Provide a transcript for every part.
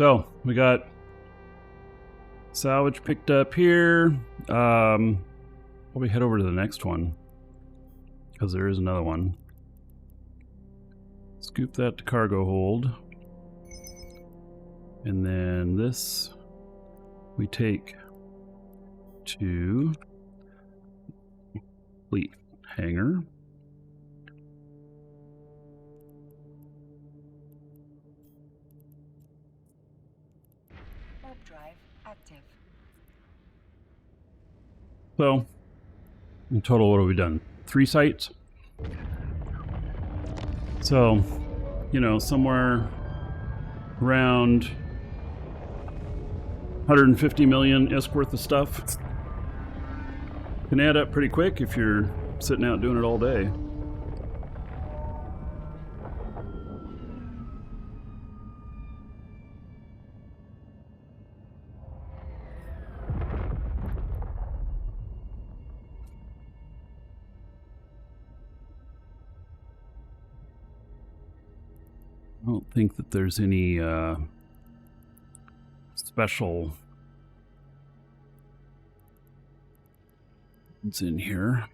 So we got salvage picked up here. Probably head over to the next one because there is another one. Scoop that to cargo hold. And then this we take to fleet hangar. Warp drive active. So, in total, what have we done? 3 sites? So, you know, somewhere around 150 million-ish worth of stuff. Can add up pretty quick if you're sitting out doing it all day. I don't think that there's any special ones in here.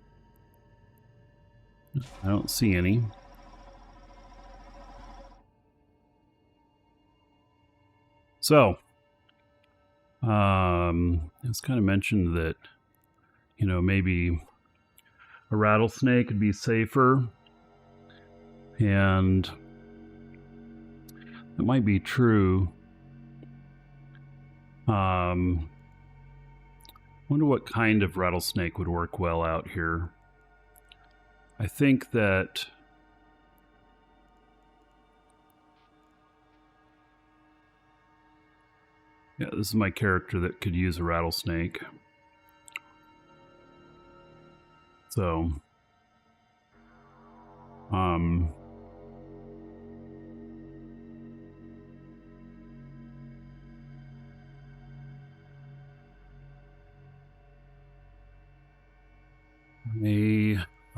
I don't see any. So, it's kind of mentioned that, you know, maybe a rattlesnake would be safer, and that might be true. Wonder what kind of rattlesnake would work well out here. I think that yeah, this is my character that could use a rattlesnake. So,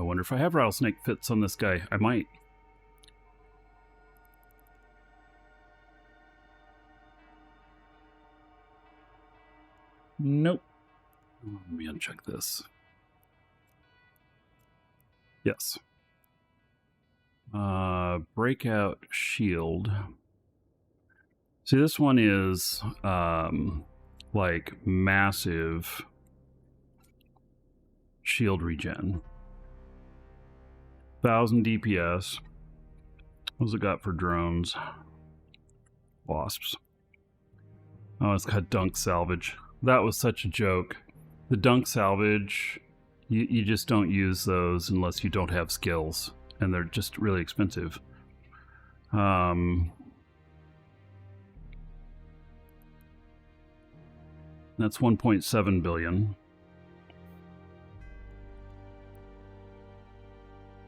I wonder if I have rattlesnake fits on this guy. I might. Nope. Let me uncheck this. Yes. Breakout shield. See, this one is like massive shield regen. 1000 DPS. What's it got for drones? Wasps. Oh, it's got dunk salvage. That was such a joke. The dunk salvage, you just don't use those unless you don't have skills, and they're just really expensive. That's 1.7 billion.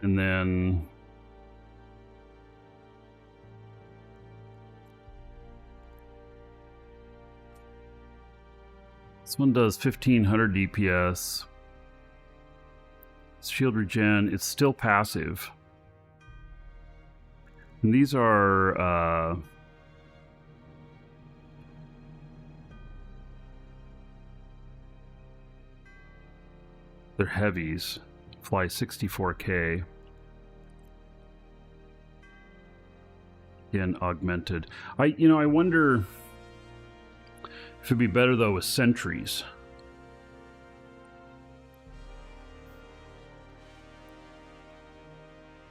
And then this one does 1500 DPS. Shield regen, it's still passive. And these are they're heavies. Fly 64K. Again, augmented. I wonder if it'd be better though with sentries.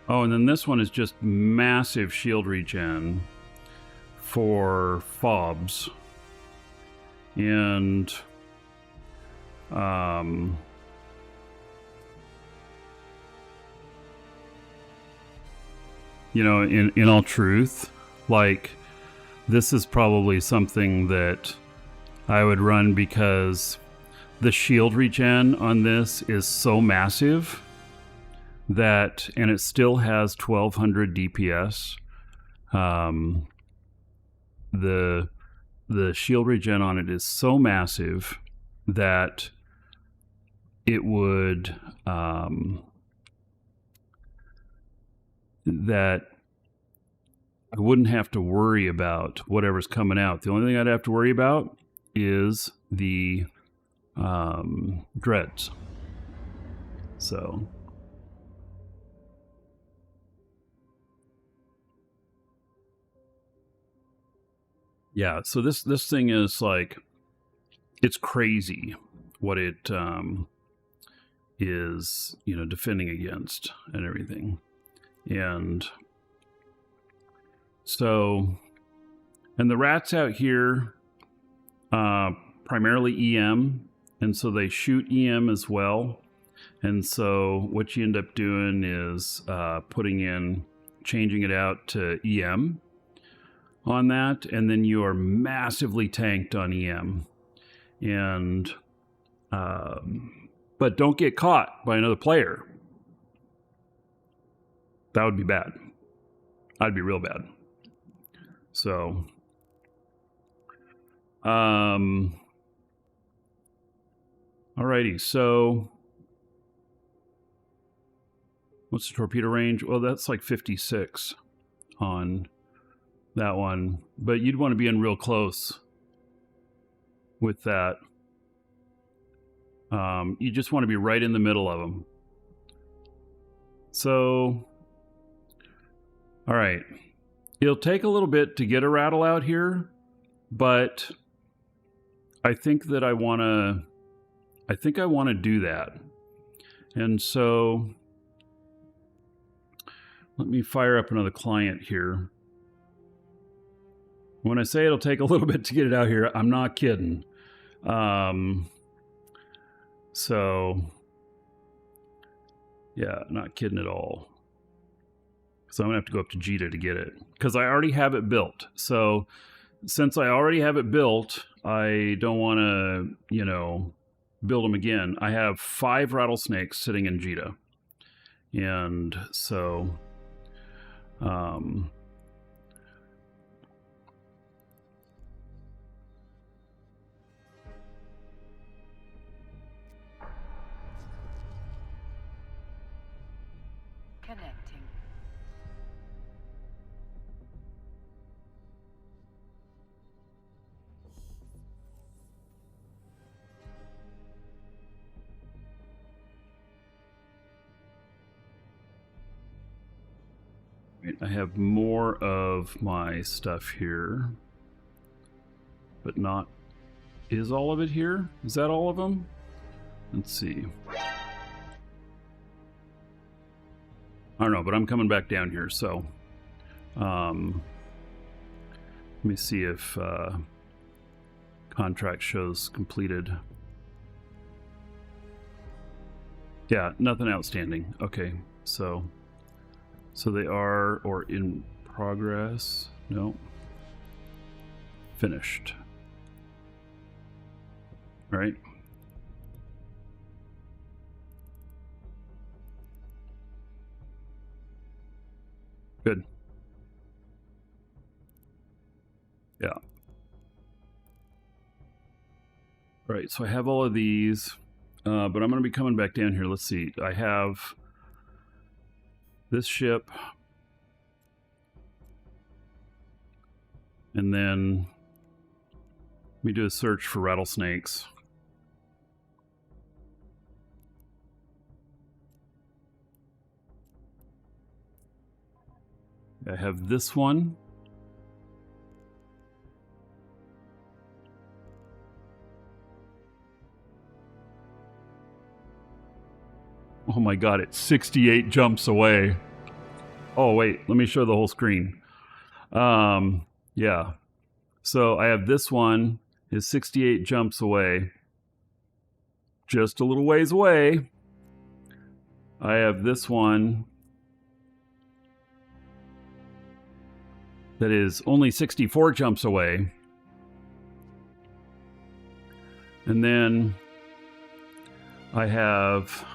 Oh, and then this one is just massive shield regen for fobs. And you know, in all truth, like, this is probably something that I would run because the shield regen on this is so massive that, and it still has 1200 DPS. The shield regen on it is so massive that it would that I wouldn't have to worry about whatever's coming out. The only thing I'd have to worry about is the dreads. So yeah, so this thing is like, it's crazy what it is, you know, defending against and everything. And so, and the rats out here primarily EM, and so they shoot EM as well. And so what you end up doing is changing it out to EM on that, and then you are massively tanked on EM. And but don't get caught by another player. That would be bad. That'd be real bad. So alrighty, so what's the torpedo range? Well, that's like 56 on that one, but you'd want to be in real close with that. You just want to be right in the middle of them. So, all right, it'll take a little bit to get a rattle out here, but I think that I want to do that. And so let me fire up another client here. When I say it'll take a little bit to get it out here, I'm not kidding. So yeah, not kidding at all. So I'm gonna have to go up to Jita to get it, because I already have it built. So since I already have it built, I don't want to, you know, build them again. I have 5 rattlesnakes sitting in Jita, and so connecting. I have more of my stuff here, but not... Is all of it here? Is that all of them? Let's see. I don't know, but I'm coming back down here, so let me see if contract shows completed. Yeah, nothing outstanding. Okay, so they are, or in progress. No, finished. All right. Good. Yeah. All right, so I have all of these, but I'm going to be coming back down here. Let's see. I have this ship, and then let me do a search for rattlesnakes. I have this one. Oh my god, it's 68 jumps away. Oh wait, let me show the whole screen. Yeah. So I have this one is 68 jumps away. Just a little ways away. I have this one that is only 64 jumps away. And then I have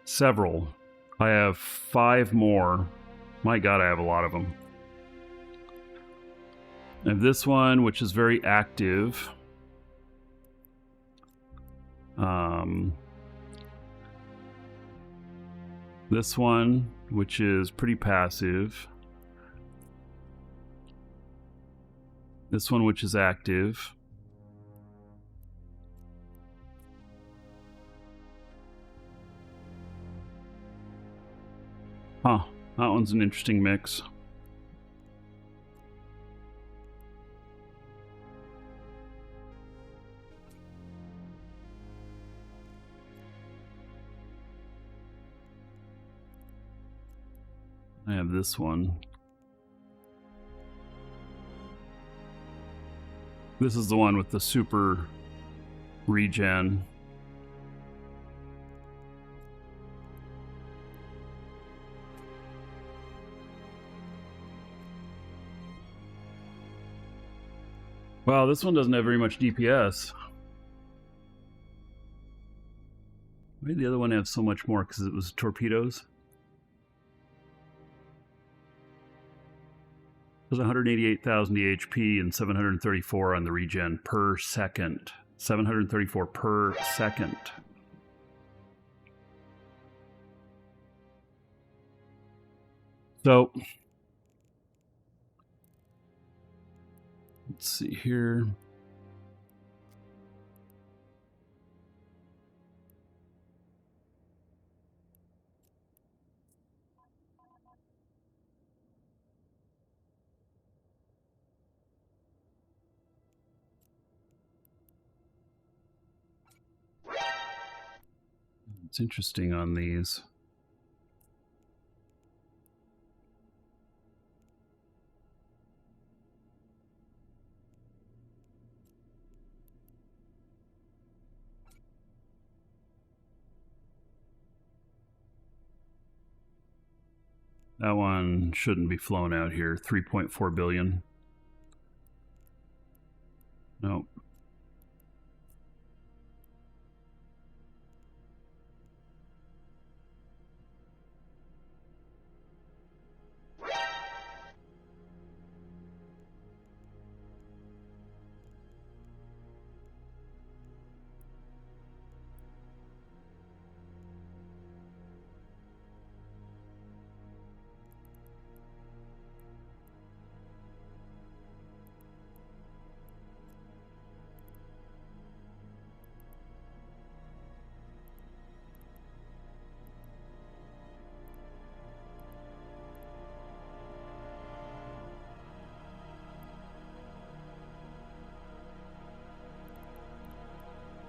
several. I have 5 more. My god, I have a lot of them. I have this one, which is very active. This one, which is pretty passive. This one, which is active. Huh, that one's an interesting mix. I have this one. This is the one with the super regen. Wow, this one doesn't have very much DPS. Why did the other one have so much more? Because it was torpedoes? There's 188,000 HP and 734 on the regen per second. 734 per second. So, let's see here. It's interesting on these. That one shouldn't be flown out here. 3.4 billion. Nope.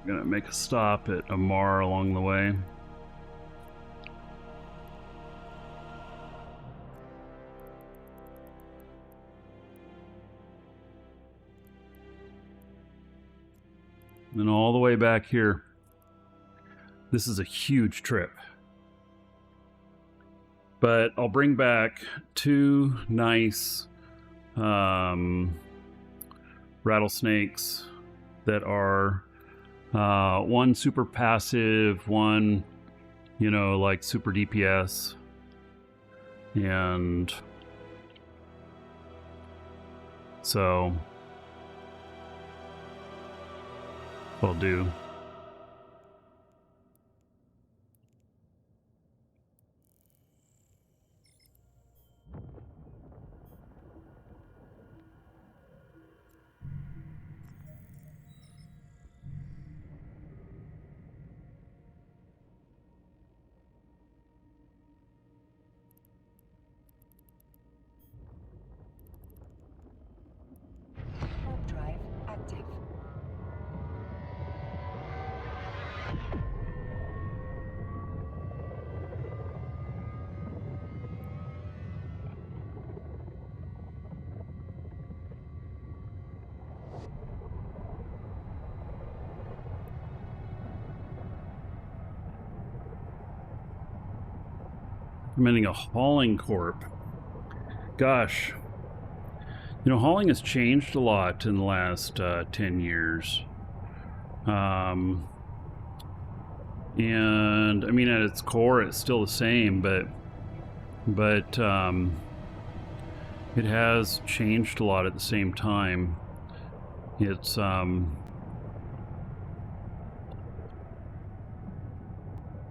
I'm gonna make a stop at Amar along the way. And then all the way back here. This is a huge trip. But I'll bring back two nice rattlesnakes that are one super passive, one, you know, like super DPS. And so I'll do. Recommending a hauling corp. Gosh, you know, hauling has changed a lot in the last 10 years. And I mean, at its core, it's still the same, but it has changed a lot at the same time. It's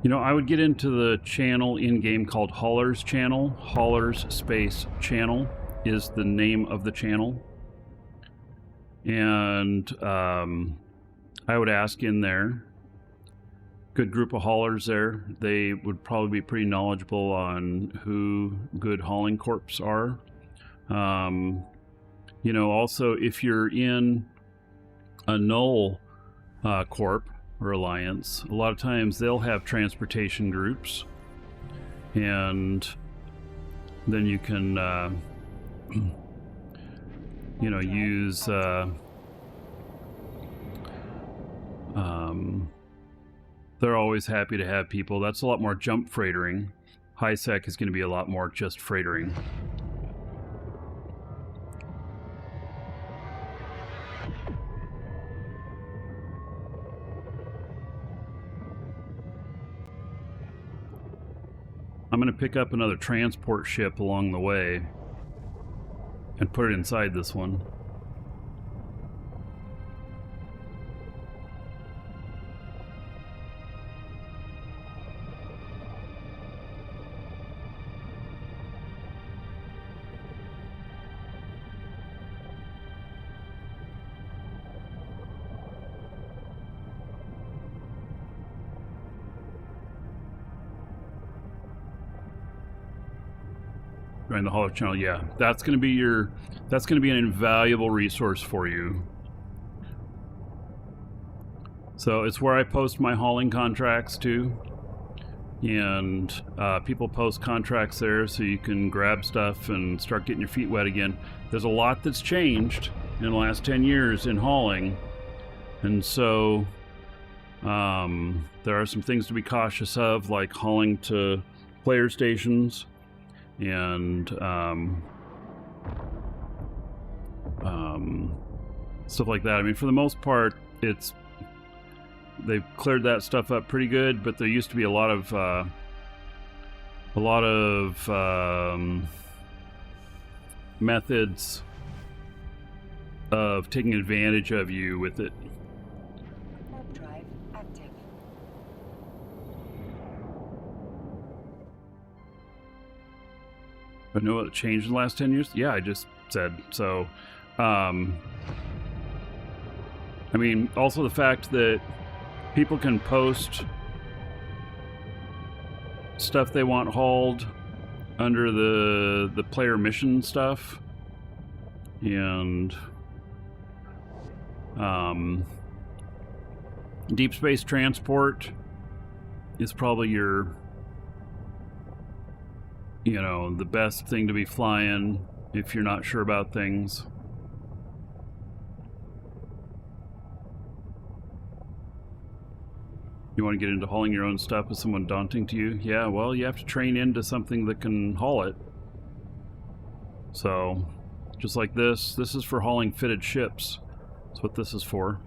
You know, I would get into the channel in-game called Haulers Channel. Haulers space channel is the name of the channel. And I would ask in there. Good group of haulers there. They would probably be pretty knowledgeable on who good hauling corps are. You know, also if you're in a null corp or alliance, a lot of times they'll have transportation groups, and then you can you know, use they're always happy to have people. That's a lot more jump freightering. High sec is going to be a lot more just freightering. I'm going to pick up another transport ship along the way and put it inside this one. Join the hauler channel, yeah. That's going to be an invaluable resource for you. So it's where I post my hauling contracts too. And people post contracts there so you can grab stuff and start getting your feet wet again. There's a lot that's changed in the last 10 years in hauling. And so there are some things to be cautious of, like hauling to player stations and stuff like that. I mean, for the most part, they've cleared that stuff up pretty good, but there used to be a lot of methods of taking advantage of you with it. Warp drive active. I know what changed in the last 10 years? Yeah, I just said. So, I mean, also the fact that people can post stuff they want hauled under the player mission stuff. And deep space transport is probably your, you know, the best thing to be flying if you're not sure about things. You want to get into hauling your own stuff with someone daunting to you? Yeah, well, you have to train into something that can haul it. So, just like this is for hauling fitted ships. That's what this is for.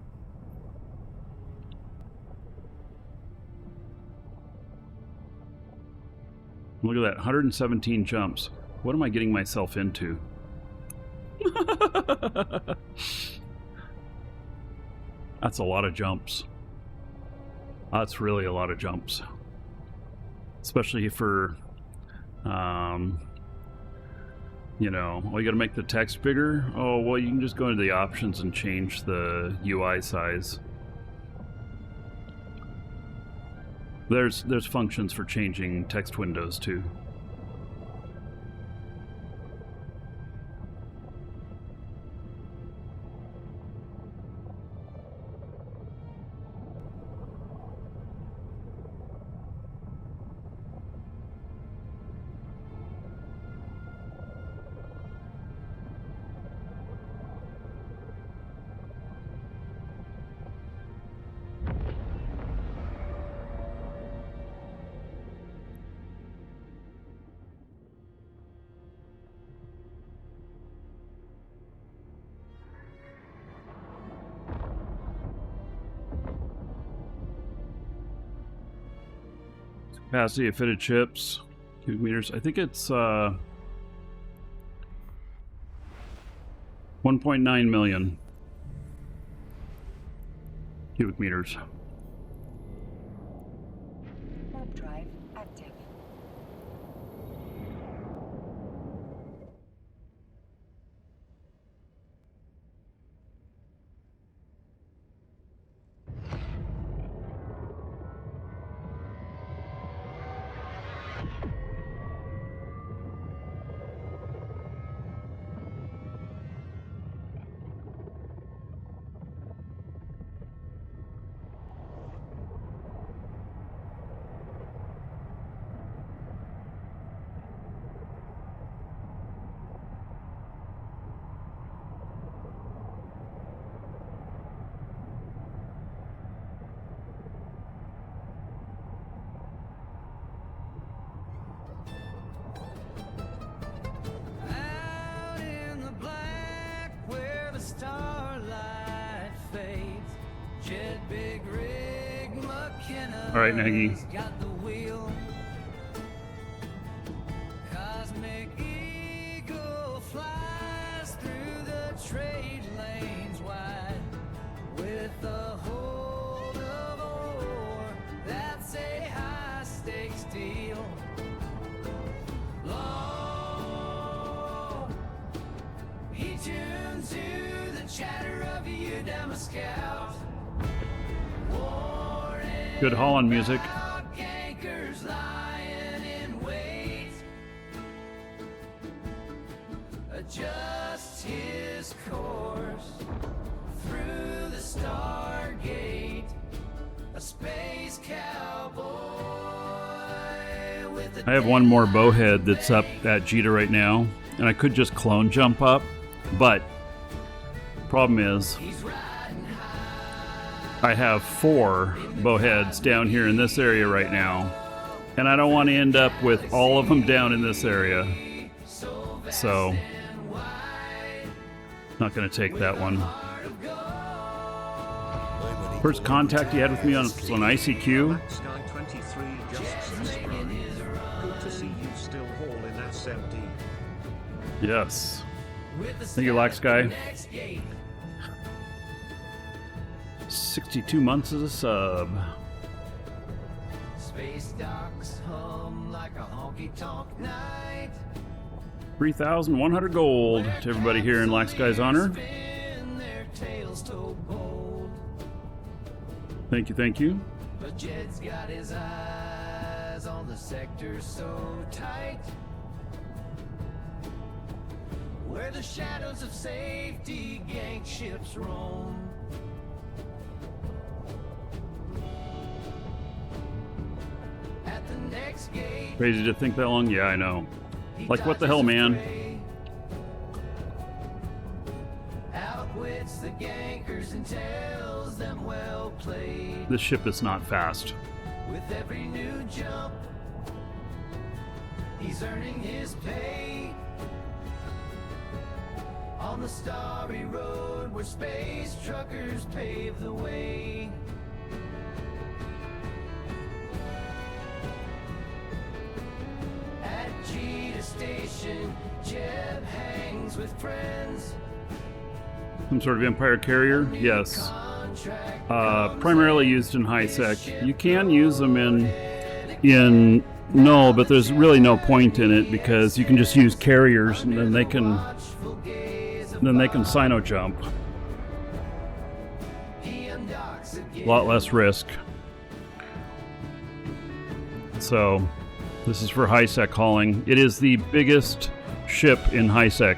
Look at that, 117 jumps. What am I getting myself into? That's a lot of jumps. That's really a lot of jumps. Especially for, you know, oh, you gotta make the text bigger? Oh, well, you can just go into the options and change the UI size. There's functions for changing text windows too. Capacity of fitted ships, cubic meters. I think it's 1.9 million cubic meters. Warp All right, Nagy. Got the wheel. Cosmic eagle flies through the trade lanes wide with the hold of ore. That's a high stakes deal. Long, he tunes to the chatter of you down a scout. Good Holland music. Anchors lying in wait. Adjust his course through the Stargate. A space cowboy with a I have one more Bowhead that's up at Jita right now, and I could just clone jump up, but problem is he's riding high. I have 4 Bowheads down here in this area right now, and I don't want to end up with all of them down in this area, so not going to take that one. First contact you had with me on ICQ. Sky 23 just subscribed. Good to see you still hauling SMD. Yes. Thank you, Lax Guy. 62 months as a sub. Space docks hum like a honky-tonk night. 3,100 gold to everybody here in Lax Guy's honor. Spin their tails so bold. Thank you, thank you. But Jed's got his eyes on the sector so tight, where the shadows of safety gank ships roam. At the next gate, Crazy to think that long? Yeah, I know. he Like, what the hell, dodges man? a prey, outwits the gankers and tells them well played. This ship is not fast. With every new jump, he's earning his pay. On the starry road where space truckers pave the way. At Jita Station, Jeb hangs with friends. Some sort of Empire carrier? Yes. Primarily used in high sec. You can use them in null, but there's really no point in it because you can just use carriers and then they can sino jump. A lot less risk. So this is for high sec hauling. It is the biggest ship in high sec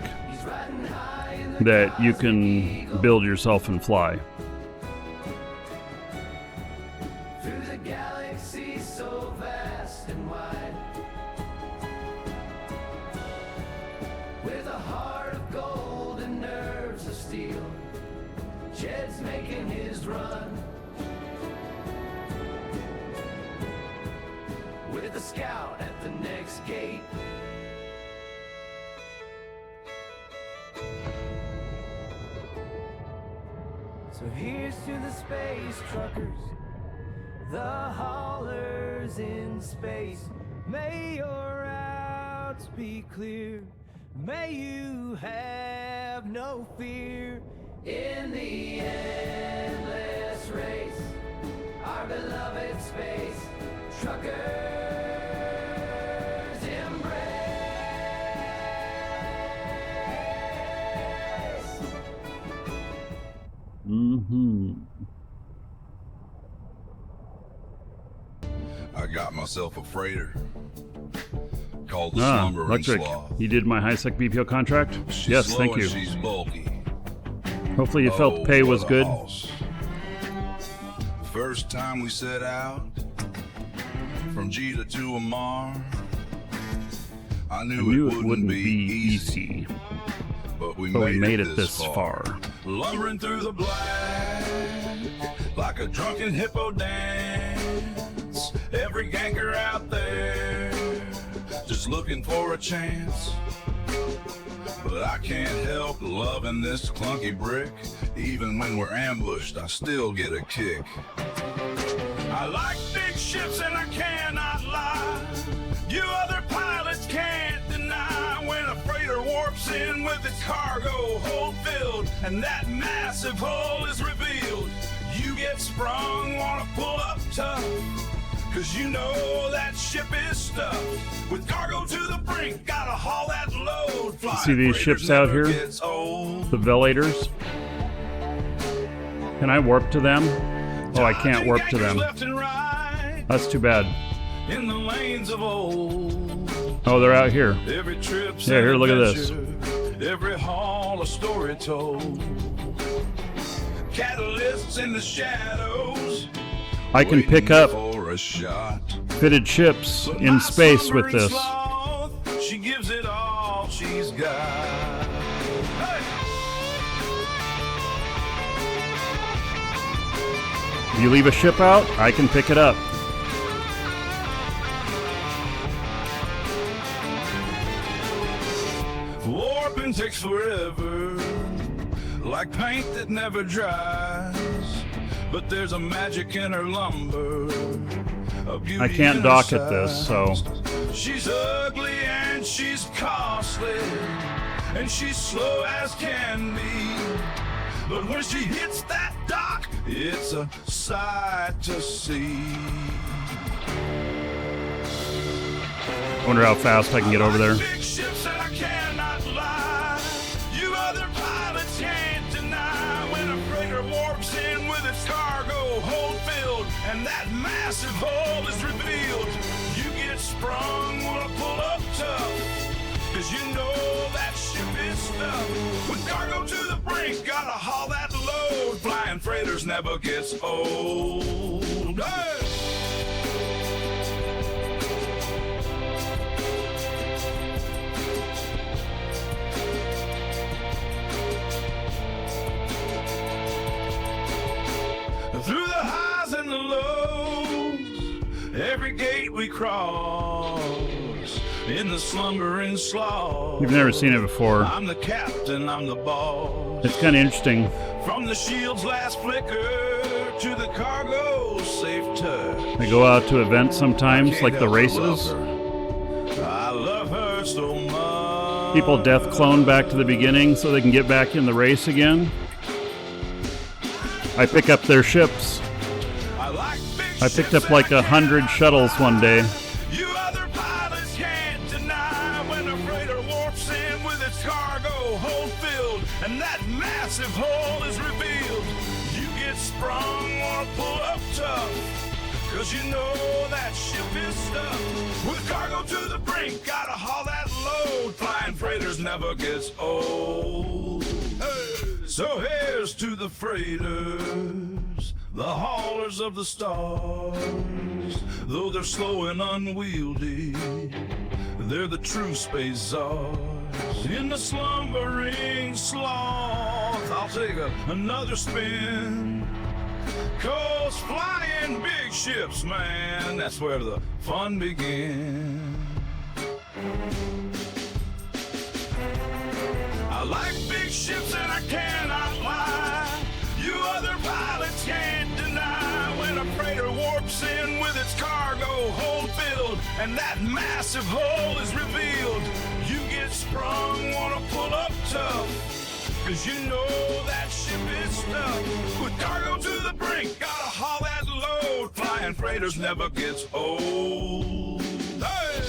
that you can build yourself and fly. Through the galaxy so vast and wide, with a heart of gold and nerves of steel, Jed's making his run. With a scout at the next gate. So here's to the space truckers, the haulers in space. May your routes be clear. May you have no fear in the endless race. Our beloved space truckers embrace. I got myself a freighter called the Slumbering Electric. Sloth. You did my high sec BPO contract? She's Yes, slow thank and you. She's bulky. Hopefully you felt the pay was what a good. hoss. First time we set out from Jita to Amar, I knew it wouldn't be easy, but we but we made it it this far. Lumbering through the black like a drunken hippo dance. Every ganker out there just looking for a chance. But I can't help loving this clunky brick. Even when we're ambushed, I still get a kick. I like big ships and I cannot lie. You other pilots can't deny when a freighter warps in with its cargo hold filled and that massive hull is revealed. You get sprung, wanna pull up tough, cause you know that ship is stuffed with cargo to the brink, gotta haul that load. See these ships out here? The Velators? Can I warp to them? Oh, I can't warp to them. That's too bad. In the lanes of old. Oh, they're out here. Every trip's Yeah, here, look at this. Every haul a story told. Catalysts in the shadows. I can pick up for a shot. fitted ships in space with this. She gives it all she's got. If you leave a ship out, I can pick it up. Warping takes forever, like paint that never dries. But there's a magic in her lumber. I can't dock at this, so She's ugly and she's costly, and she's slow as can be. But when she hits that dock, it's a sight to see. wonder how fast I can get over there. Big ships and I cannot lie. You other pilots can't deny when a freighter warps in with its cargo hold filled and that massive hull is revealed. You get sprung, wanna pull up tough, cause you know that ship is stuffed with cargo to the brink, gotta haul that load. Flying freighters never gets old. Hey! Through the highs and the lows, every gate we cross, in the slumbering sloth. You've never seen it before. I'm the captain, I'm the boss. It's kind of interesting. From the shield's last flicker to the cargo's safe touch. I go out to events sometimes, like the races. I love her so much. People death clone back to the beginning so they can get back in the race again. I pick up their ships. I picked up like 100 shuttles one day. You other pilots can't deny when a freighter warps in with its cargo hold filled and that massive hull is revealed. You get sprung, wanna pull up tough, cause you know that ship is stuffed with cargo to the brink, gotta haul that load. Flying freighters never gets old. Hey. So here's to the freighters, the haulers of the stars. Though they're slow and unwieldy, they're the true space czars. In the slumbering sloth, I'll take another spin. 'Cause flying big ships, man, that's where the fun begins. I like big ships and I cannot lie. You other pilots can't deny when a freighter warps in with its cargo hold filled and that massive hull is revealed. You get sprung, wanna pull up tough, cause you know that ship is stuffed with cargo to the brink, gotta haul that load. Flying freighters never gets old. Hey!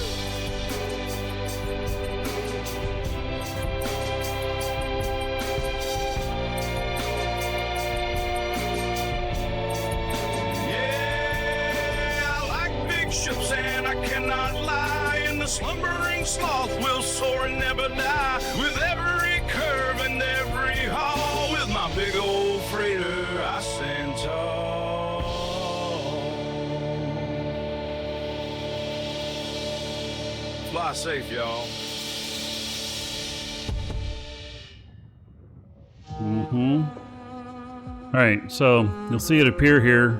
Ships and I cannot lie. In the slumbering sloth will soar and never die. With every curve and every haul, with my big old freighter I stand tall. Fly safe, y'all. Alright, so you'll see it appear here,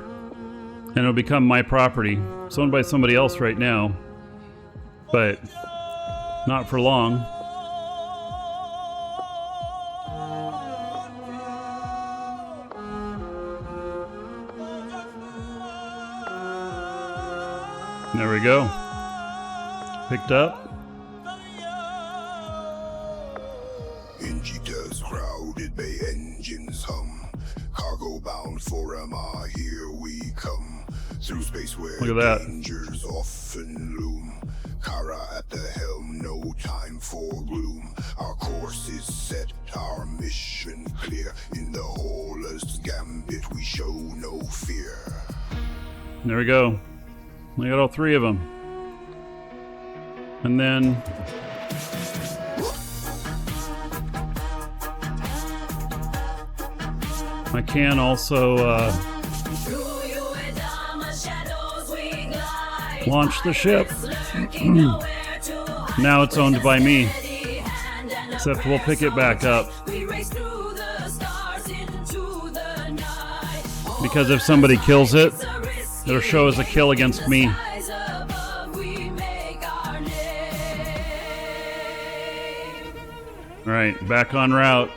and it'll become my property. It's owned by somebody else right now, but not for long. There we go. Picked up. Injitors crowded bay engines hum. Cargo bound for MR, here we come. Through space where Look at that. dangers often loom. Kara at the helm, no time for gloom. Our course is set, our mission clear. In the Horror's gambit we show no fear. There we go. I got all three of them. And then I can also launch the ship. Now it's owned by me. Except we'll pick it back up. Because if somebody kills it, it'll show as a kill against me. Alright, back on route.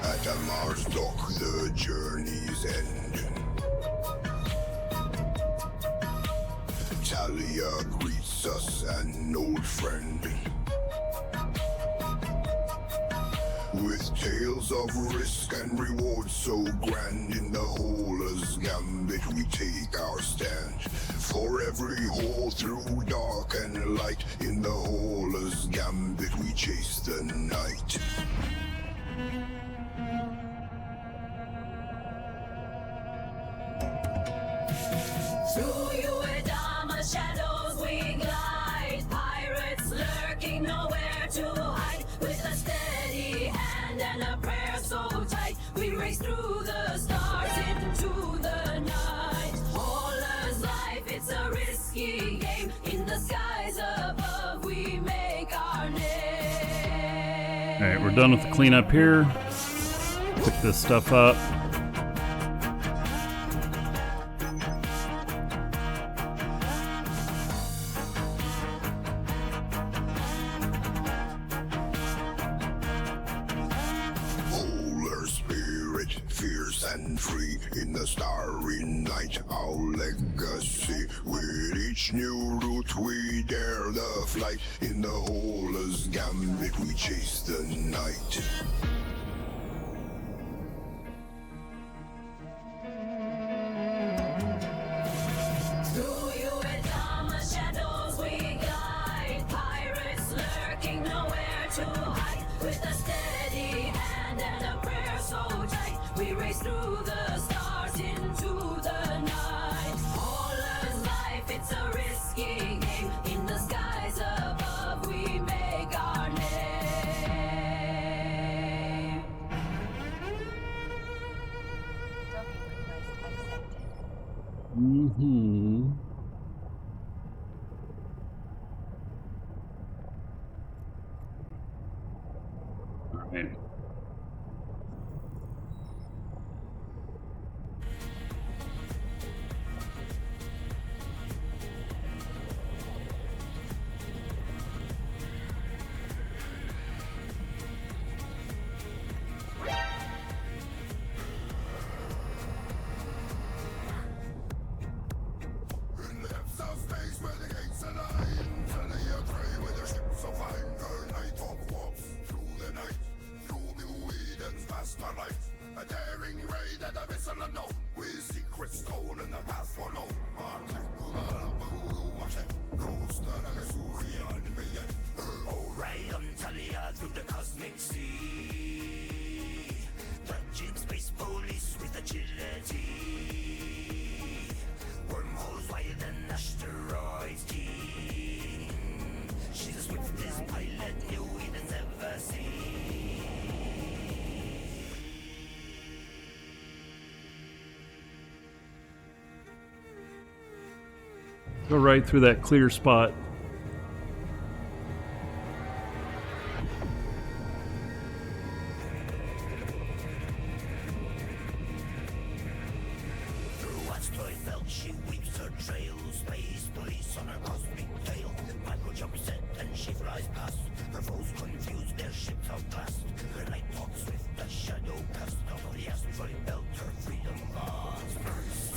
At a Mars dock, the journey's end. Talia greets us, an old friend. With tales of risk and reward so grand, in the Horror's gambit we take our stand. For every hole through dark and light, in the Horror's gambit we chase the night. Through Uedama shadows we glide, pirates lurking nowhere to hide. With a steady hand and a prayer so tight, we race through the stars into the night. Horror's life, it's a risky game. In the skies above we make our name. Alright, we're done with the cleanup here. Pick this stuff up. Polar spirit, fierce and free, in the starry night, our legacy. With each new route we dare the flight, in the Horror's gambit we chase the night. Through Uedama shadows we glide, pirates lurking nowhere to hide. With a steady hand and a prayer so tight, we race through the stars into the night. Horror's life, it's a risky game. In the skies above we make our name. Docking request accepted. Mm-hmm. Alright. In depths of space where the gates align, Talia pray with their ships so fine. Her night hawk walks through the night, through New Eden's vast light. A daring raid at the vessel unknown, with secrets stolen, the path forlorn. Orion Talia through the cosmic sea, dodging space police with agility. Wormholes wider than asteroids keen. She's the swiftest pilot New Eden's ever seen. Go right through that clear spot. Through asteroid belt blood she weeps her trail. Space police on her cosmic tail. Micro jump set and she flies past. Her foes confused, their ships outclassed. Her night walks swift, a shadow cast. Out of the asteroid belt, her freedom bonds burst.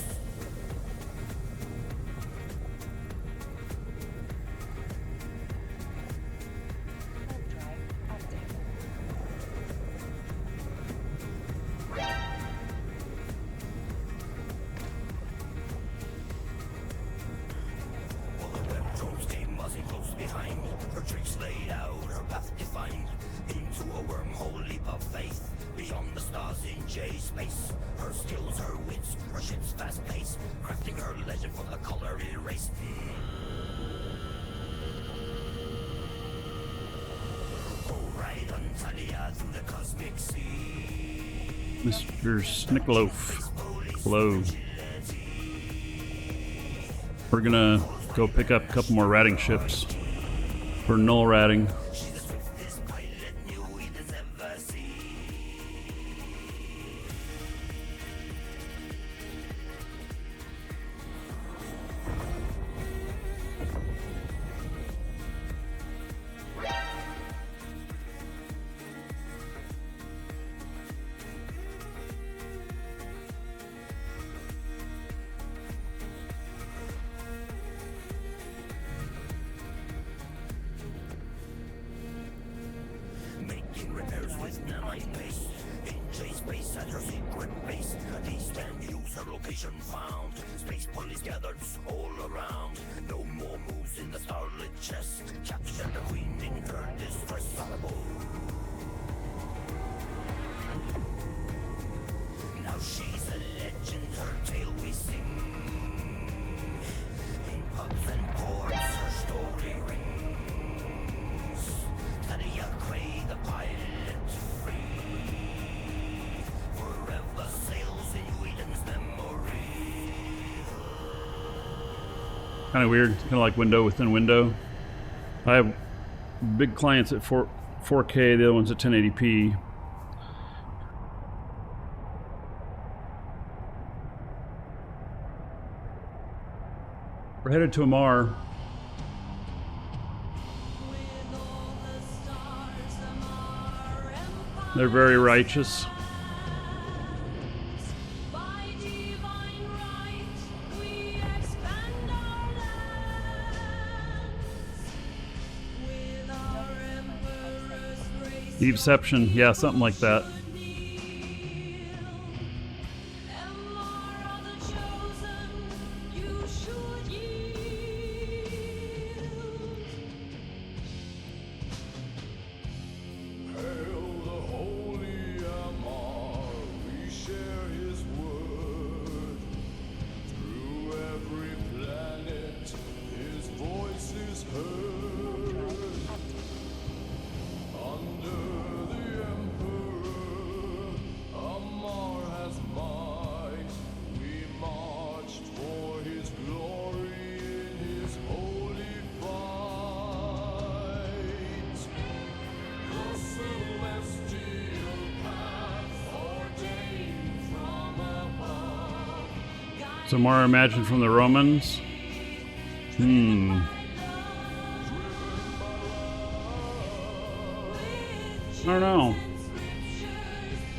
Hard drive active. While the web drones came buzzing close behind, her tricks laid out, her path defined. Into a wormhole leap of faith, beyond the stars in J space. Her skills, her wits, her ship's fast pace, crafting her legend for the color erased. Oh, ride on Talia through the cosmic sea. Mr. Snickloaf. Hello. We're gonna go pick up a couple more ratting ships for null ratting. She's the swiftest pilot New Eden's ever seen. Making repairs with nanite pace. In J space at her secret base. At east and use her location found. Space police gathered all around. No more moves in the starlit chest. Captured the queen in her distress. Now she's a legend, her tale we sing. In pubs and ports, her story rings. Talia Gray, the pilot, free, forever sails in Eden's memory. Kind of weird, kind of like window within window. I have big clients at 4K, the other one's at 1080p. We're headed to Amar. They're very righteous. By divine right, we expand our lands. With our emperor's grace, Deception, yeah, something like that. Elmar are the chosen, you should yield. Hail the holy Amar, we share his word. Through every planet, his voice is heard. Under the Emperor, Amar has might. We marched for his glory in his holy fight. The celestial path ordained from above. So Mara imagined from the Romans. I don't know.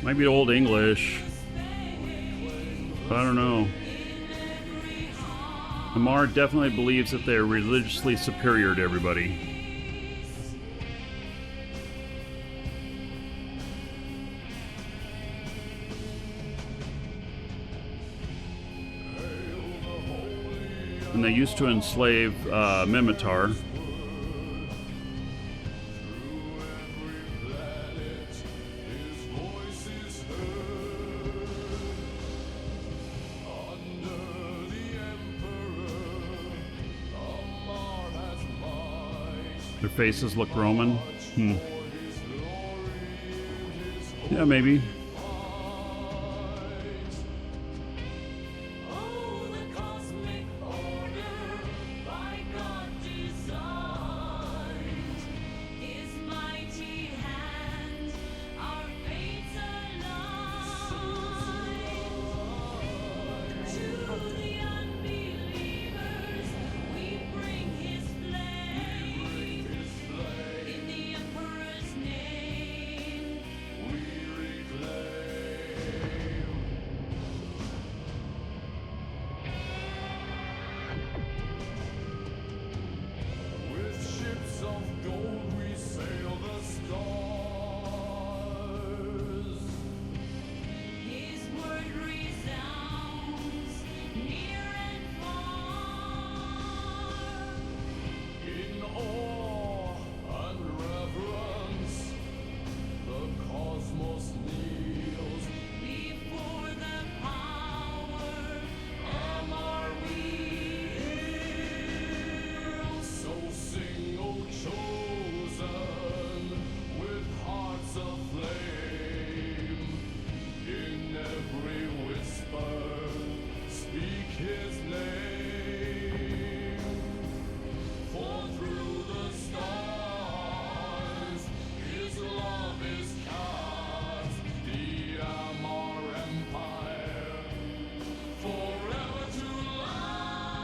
Might be Old English. But I don't know. Amar definitely believes that they're religiously superior to everybody. And they used to enslave Mimitar. Their faces look Roman. Yeah, maybe. Oh, the cosmic order by God designed. His mighty hand, our fates aligned. To the unbelieving, his name. For through the stars, his love is cast. The Amar Empire, forever to last.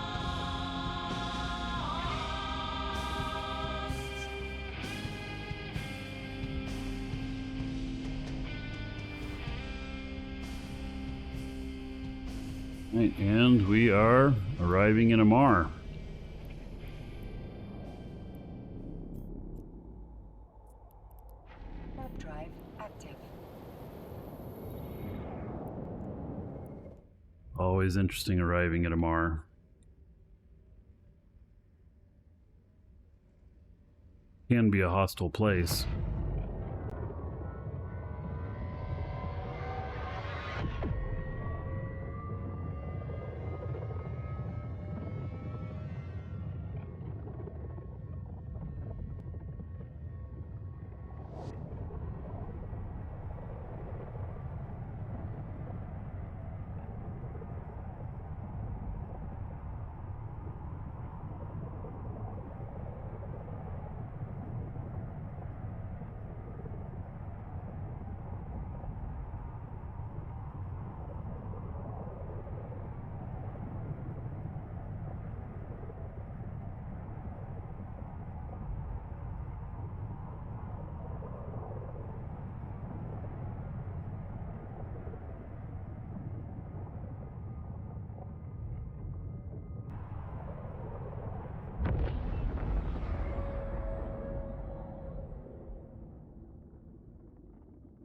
Right, and we are arriving in Amar. Warp drive active. Always interesting arriving at Amar. Can be a hostile place.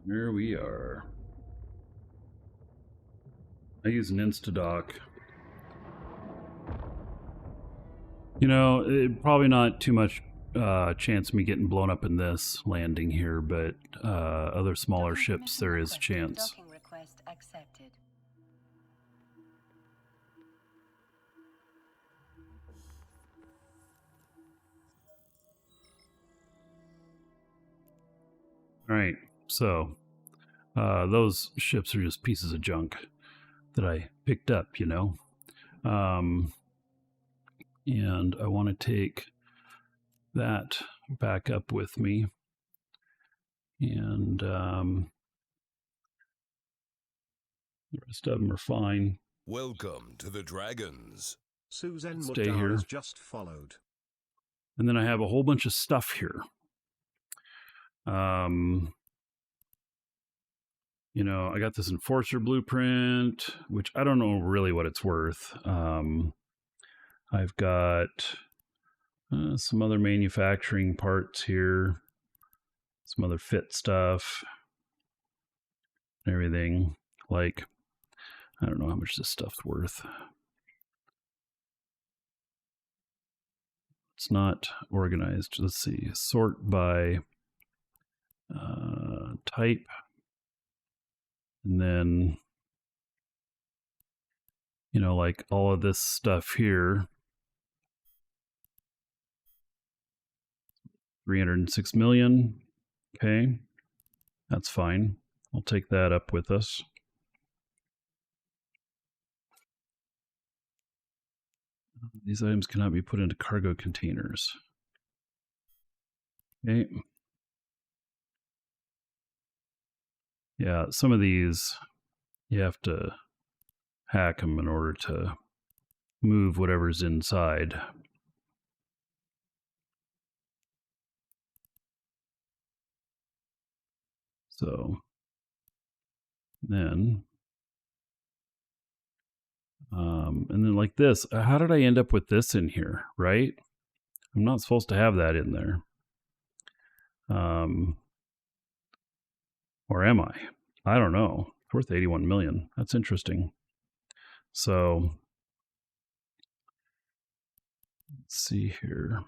Here we are. I use an Instadock. You know, probably not too much chance of me getting blown up in this landing here, but other smaller Docking ships, permission there is requested. chance. Docking request accepted. All right, so those ships are just pieces of junk that I picked up, you know. And I want to take that back up with me. And the rest of them are fine. Welcome to the Dragons. Susan Stay Muddar here. has just followed. And then I have a whole bunch of stuff here. You know, I got this Enforcer blueprint, which I don't know really what it's worth. I've got some other manufacturing parts here, some other fit stuff, and everything. Like, I don't know how much this stuff's worth. It's not organized. Let's see. Sort by type. And then, you know, like all of this stuff here. 306 million. Okay. That's fine. I'll take that up with us. These items cannot be put into cargo containers. Okay. Yeah, some of these you have to hack them in order to move whatever's inside. So then, and then like this, how did I end up with this in here, right? I'm not supposed to have that in there. Or am I? I don't know. It's worth 81 million. That's interesting. So let's see here. How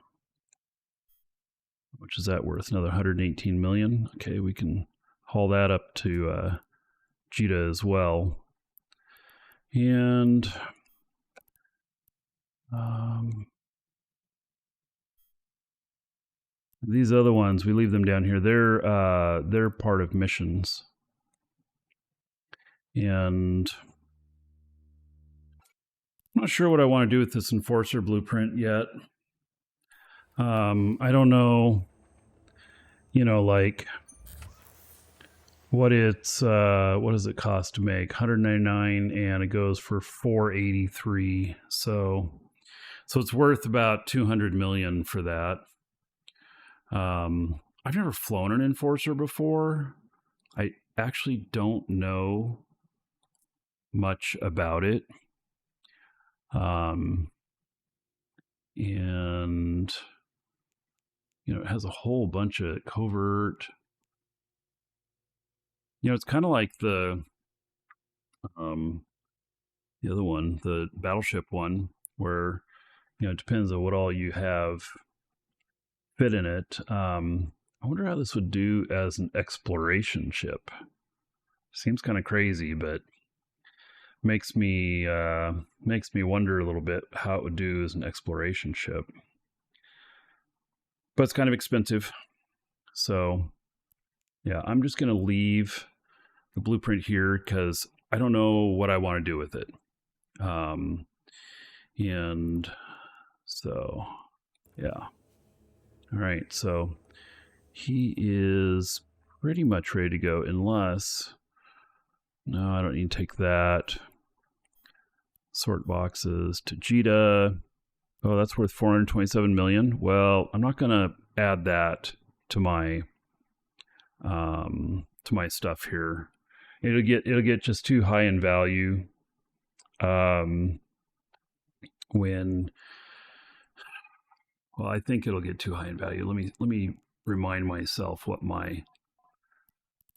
much is that worth? Another 118 million. Okay, we can haul that up to Jita as well. And these other ones, we leave them down here. They're part of missions. And I'm not sure what I want to do with this Enforcer blueprint yet. I don't know, like what does it cost to make? $199, and it goes for $483. So it's worth about $200 million for that. I've never flown an Enforcer before. I actually don't know much about it. And it has a whole bunch of covert. It's kind of like the other one, the battleship one, where it depends on what all you have fit in it. I wonder how this would do as an exploration ship. Seems kind of crazy, but makes me wonder a little bit how it would do as an exploration ship. But it's kind of expensive, so yeah, I'm just gonna leave the blueprint here because I don't know what I want to do with it. And so yeah. All right, so he is pretty much ready to go, unless, no, I don't need to take that. Sort boxes to Jita. Oh, that's worth 427 million. Well, I'm not going to add that to my stuff here. It'll get just too high in value I think it'll get too high in value. Let me remind myself what my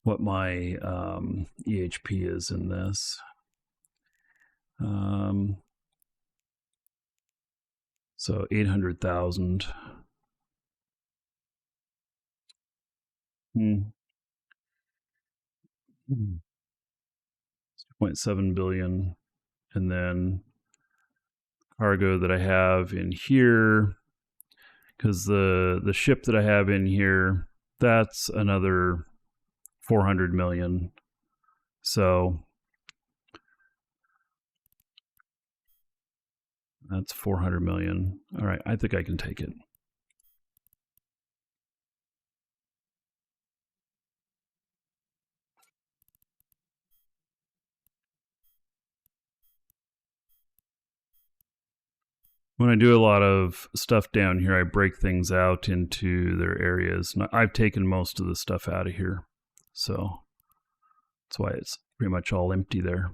EHP is in this. So 800,000. 2.7 billion, and then cargo that I have in here, because the ship that I have in here, that's another 400 million. So that's 400 million. All right, I think I can take it. When I do a lot of stuff down here, I break things out into their areas. And I've taken most of the stuff out of here. So that's why it's pretty much all empty there.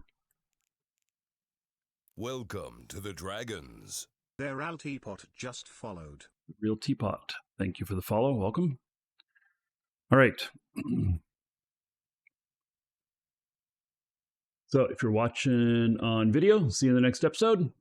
Welcome to the Dragons. Their Real Teapot just followed. Real Teapot. Thank you for the follow. Welcome. All right. So if you're watching on video, see you in the next episode.